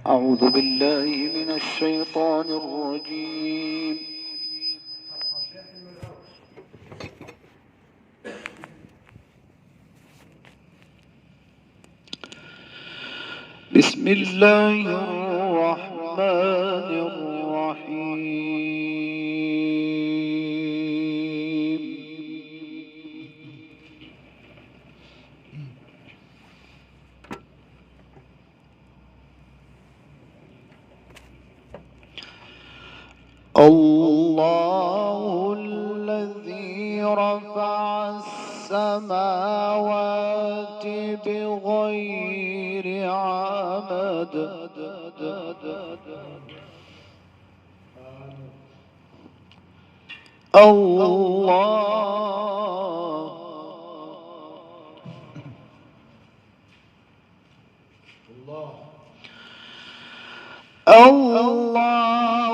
أعوذ بالله من الشيطان الرجيم. بسم الله الرحمن الرحيم. الله الذي رفع السماوات بغير عمد الله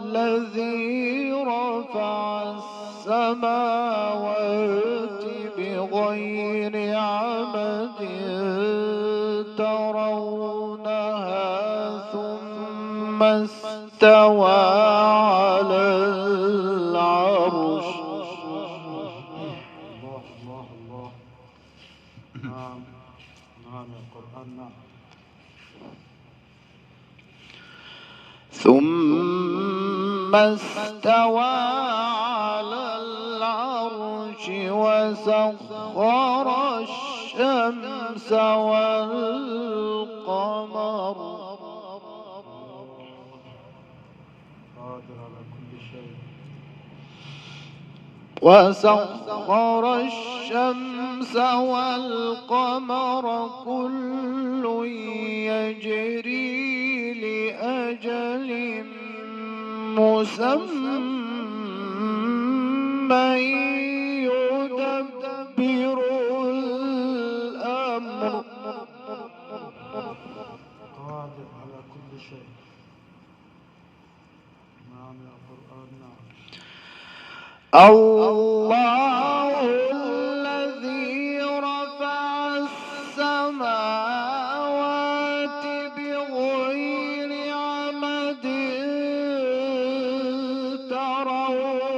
الذي رفع السماوات بغير عمد ترونها ثم استوى على العرش. الله نعم يا قرآن نعم. ثم استوى على العرش وسخر الشمس والقمر قادر على كل شيء. وسخر الشمس والقمر كل يجري لأجل مسمى يدبر الأمر. قادر على كل شيء. نعم يا قرآن نعم. الله الذي رفع السماوات بغير عمد ترونها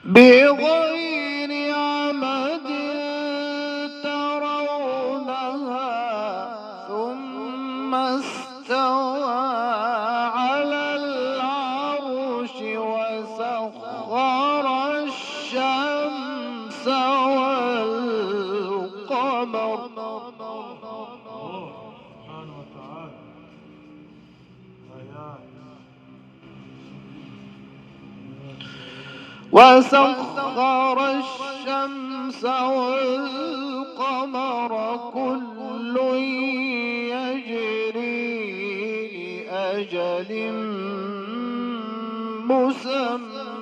بغير عمد ترونها ثم استوى على العرش وسخر الشمس والقمر سبحانه وتعالى وسخر الشمس والقمر كل يجري لأجل مسمى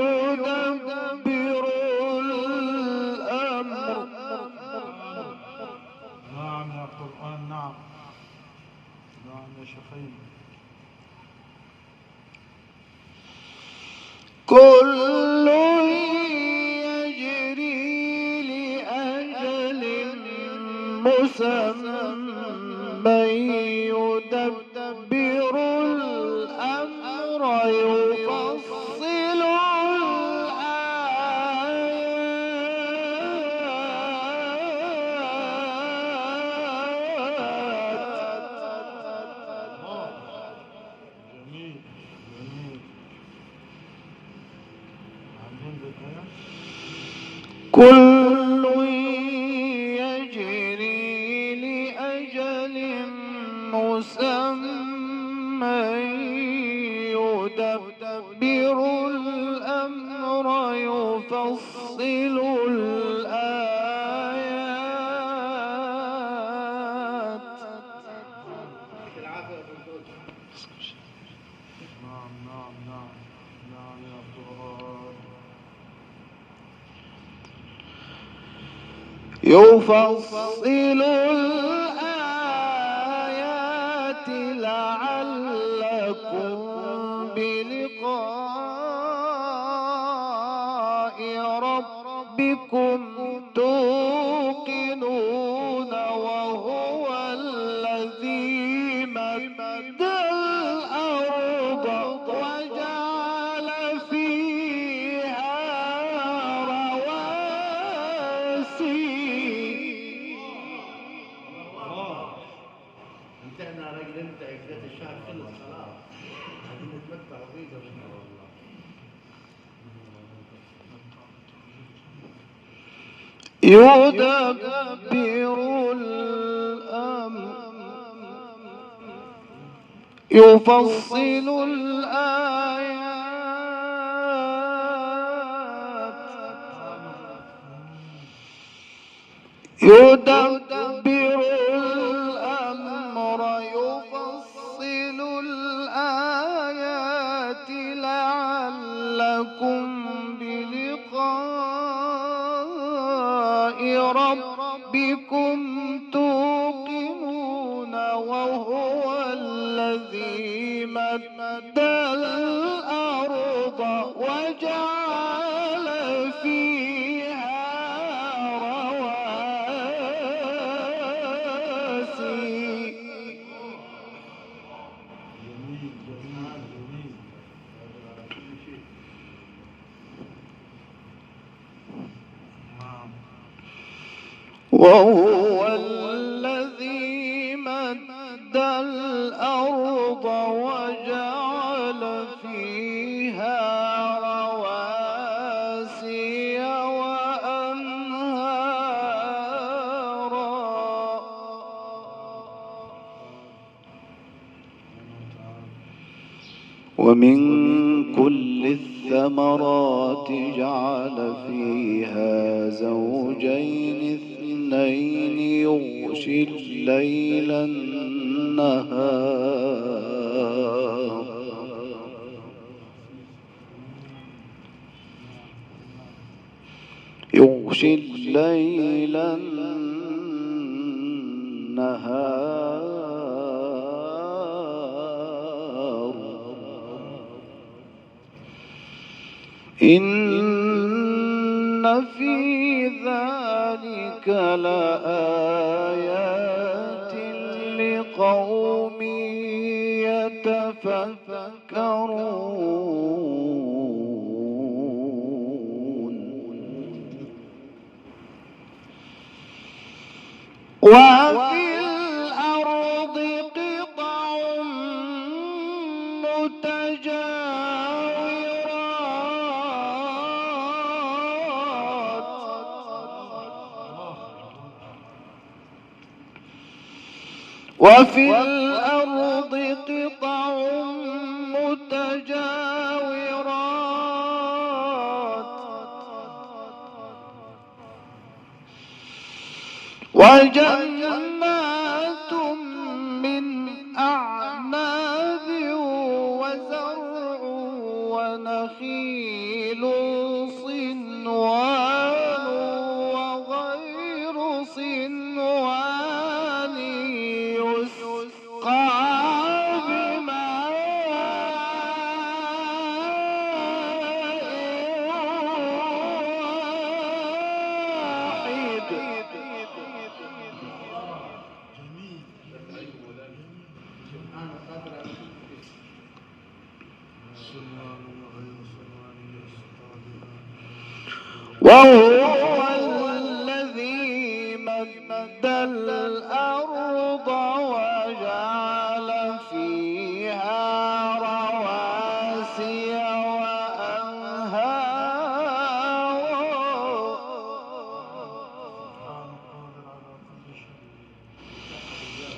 يدبر الأمر. نعم يا قرآن نعم. نعم يا شيخين. كل يجري لأجل مسمى يدبر الأمر يفصل كل يجري لأجل مسمى يدبر الأمر يفصل الآيات. نعم يا قرآن. يفصل الآيات لعلكم بلقاء ربكم توقنون وهو الذي مد الأرض وجعل فيها رواسي. انتهينا يا راجل، انت عفريت الشهر خلص خلاص، عايزين نتمتع بيه ده والله. يدبر الأمر يفصل الآيات يدبر الأمر يفصل الآيات لعلكم بلقاء ربكم توقنون وهو الذي مد الأرض وجعل فيها رواسي. جميل جميل جميل. نعم. وهو الذي مد الأرض وجعل فيها رواسي وأنهارا ومن كل الثمرات جعل فيها زوجين اثنين يغشي الليل النهار يغشي الليل النهار إن في ذلك لآيات لقوم يتفكرون. وفي الأرض قطع متجاورات وفي الأرض قطع متجاورات وجنات من أعناب وزرع ونخيل صنوان وغير صنوان يسقى بماء واحد. سبحان قادر على كل شيء. سلمان وغير سلمان وهو الذي مد الأرض وجعل فيها رواسي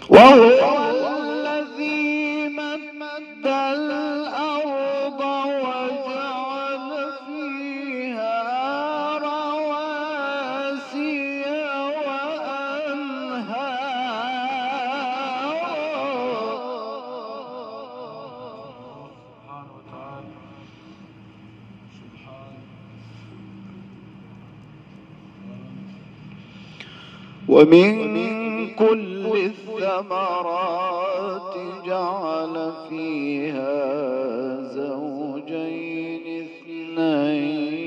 وهو الذي مد الأرض وجعل فيها رواسي وأنهارا سبحانه وتعالى. سبحانه. ومن كل الثمرات جعل فيها زوجين اثنين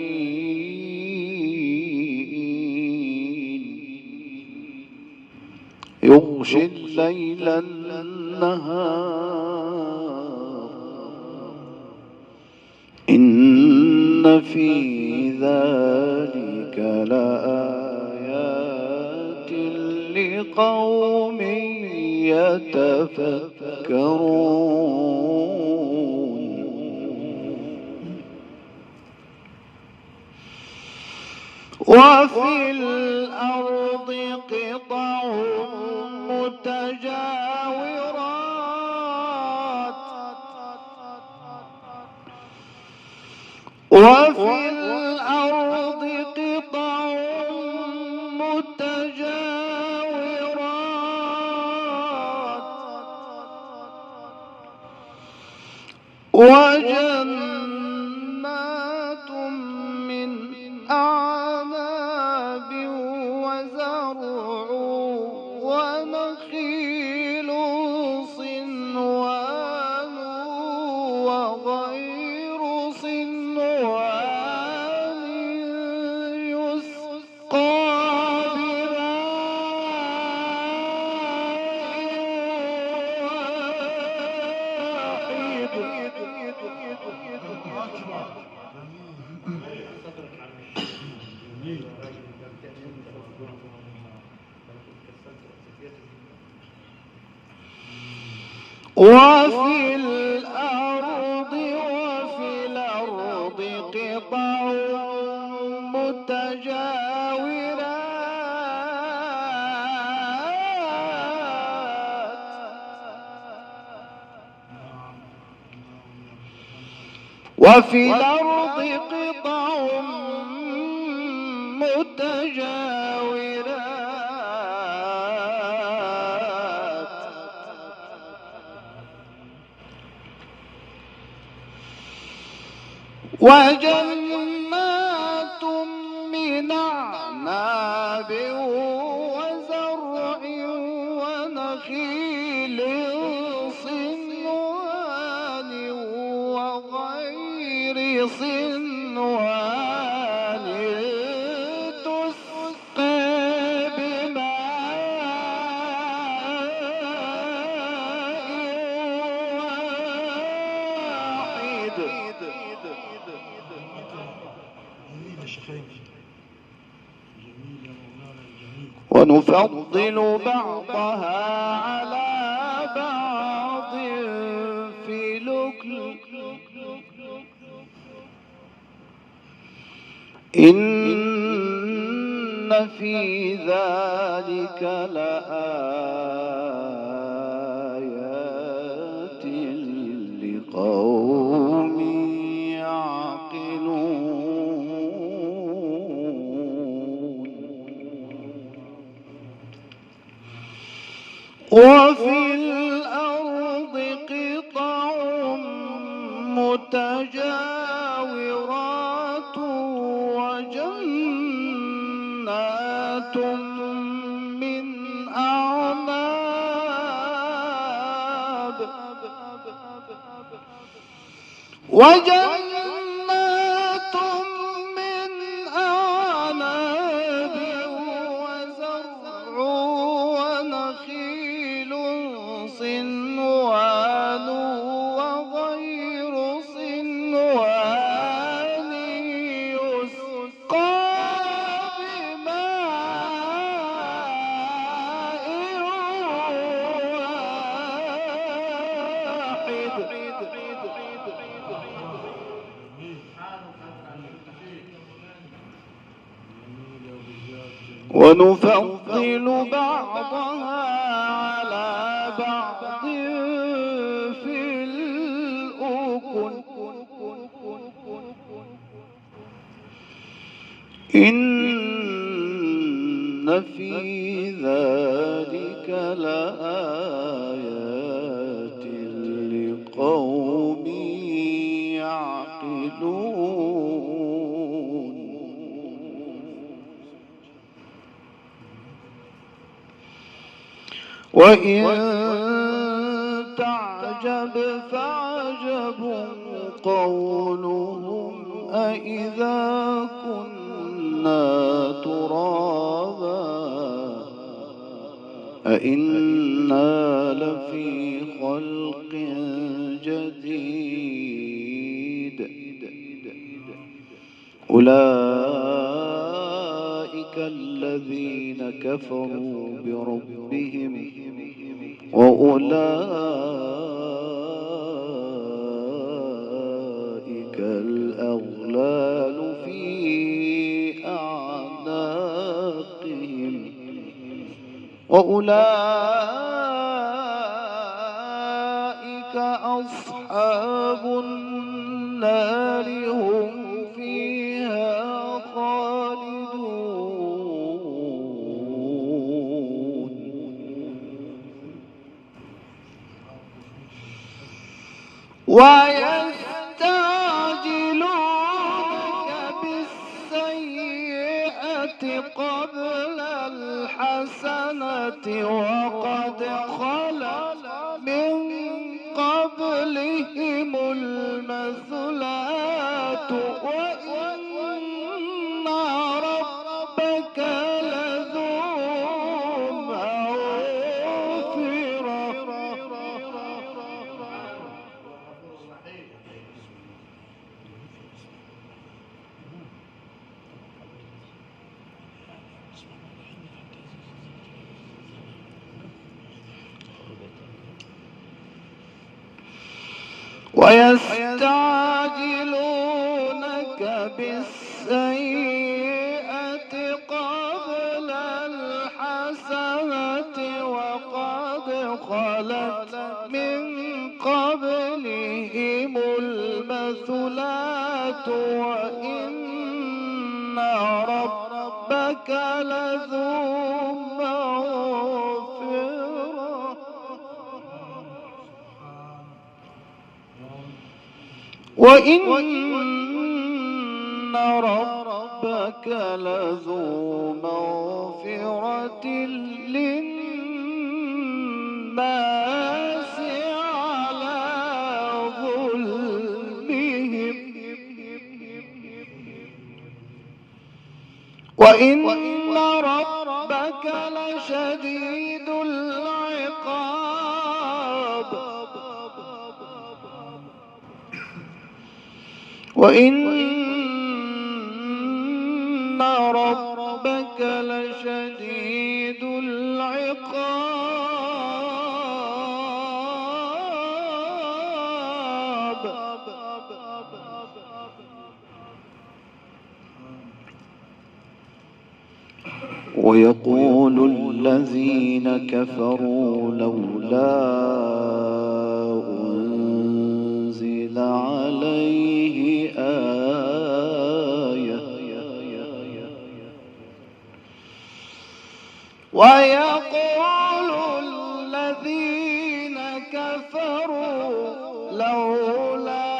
يغشي الليل النهار إن في ذلك لآيات لقوم يتفكرون وفي الأرض قطع متجاورات وفي الأرض قطع متجاورات وجنات من أعناب وزرع ونخيل صنوان وغير صنوان يسقى وفي الأرض قطع متجاورات وفي الأرض قطع متجاورات وجنات من أعناب وزرع ونخيل صنوان وغير صنوان تسقى ونفضل بعضها على بعض في الأكل إن في ذلك لآيات لقوم يعقلون وفي الأرض قطع متجاورات وجنات من أعناب وجنات من أعناب وزرع ونخيل صنوان وغير صنوان يسقى بماء واحد ونفضل بعضها على بعض في الأكل إن في ذلك لآيات لقوم يعقلون وإن تعجب فعجب قولهم أإذا كنا ترابا أإنا لفي خلق جديد. أولئك الذين كفروا بربهم وأولئك الأغلال في أعناقهم وأولئك أصحاب النار هم فيها خالدون. ويستعجلونك بالسيئة قبل الحسنة وقد خلت من قبلهم المثلات وإن ربك لذو ويستعجلونك بالسيئة قبل الحسنة وقد خلت من قبلهم المثلات وإن ربك لذو وإن ربك لذو مغفرة للناس على ظلمهم وإن ربك لشديد العقاب وإن ربك لشديد العقاب. ويقول الذين كفروا لولا أنزل عليه آية ويقول الذين كفروا لولا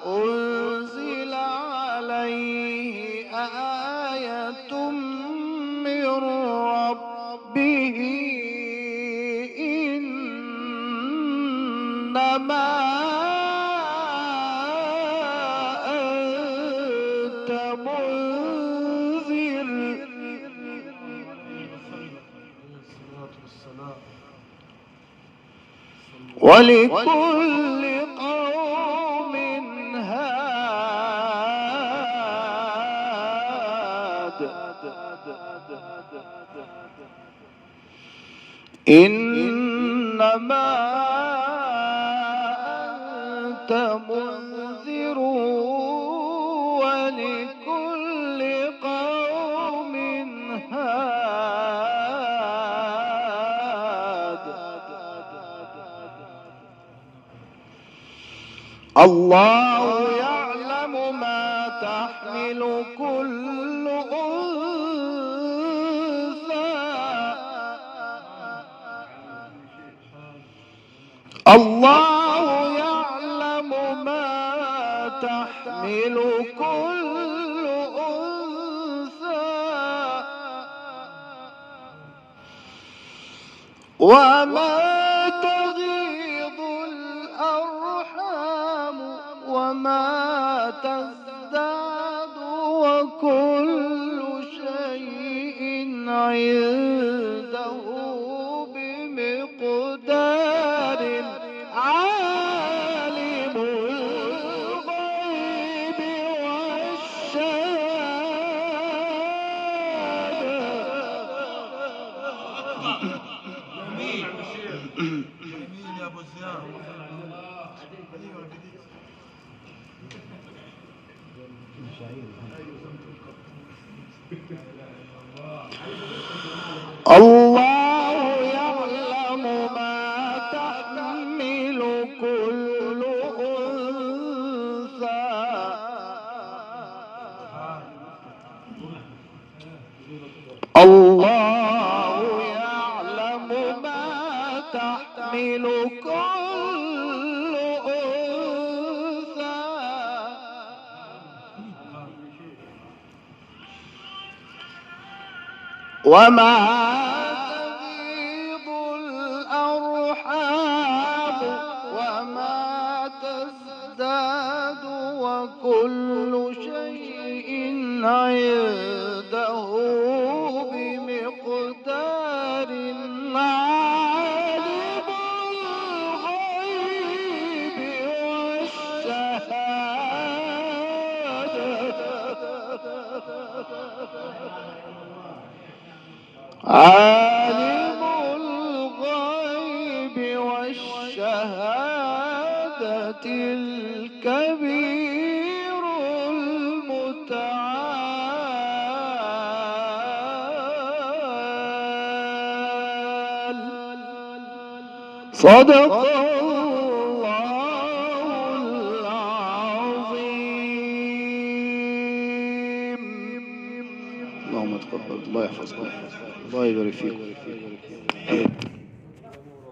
أنزل عليه آية من ربه إنما أنت منذر ولكل قوم هاد إنما أنت منذر ولكل قوم هاد الله يعلم ما تحمل كل أنثى الله يعلم ما تحمل كل أنثى وما تغيض الأرحام وما تزداد وكل شيء عنده الله يعلم ما تحمل كل أنثى الله يعلم ما تحمل كل أنثى وما تغيض الأرحام وما تزداد وكل شيء عنده بمقدار عالم الغيب والشهادة عالم الغيب والشهادة الكبير المتعال صدق الله العظيم. اللهم تقبل، الله يحفظك، الله يبارك فيك.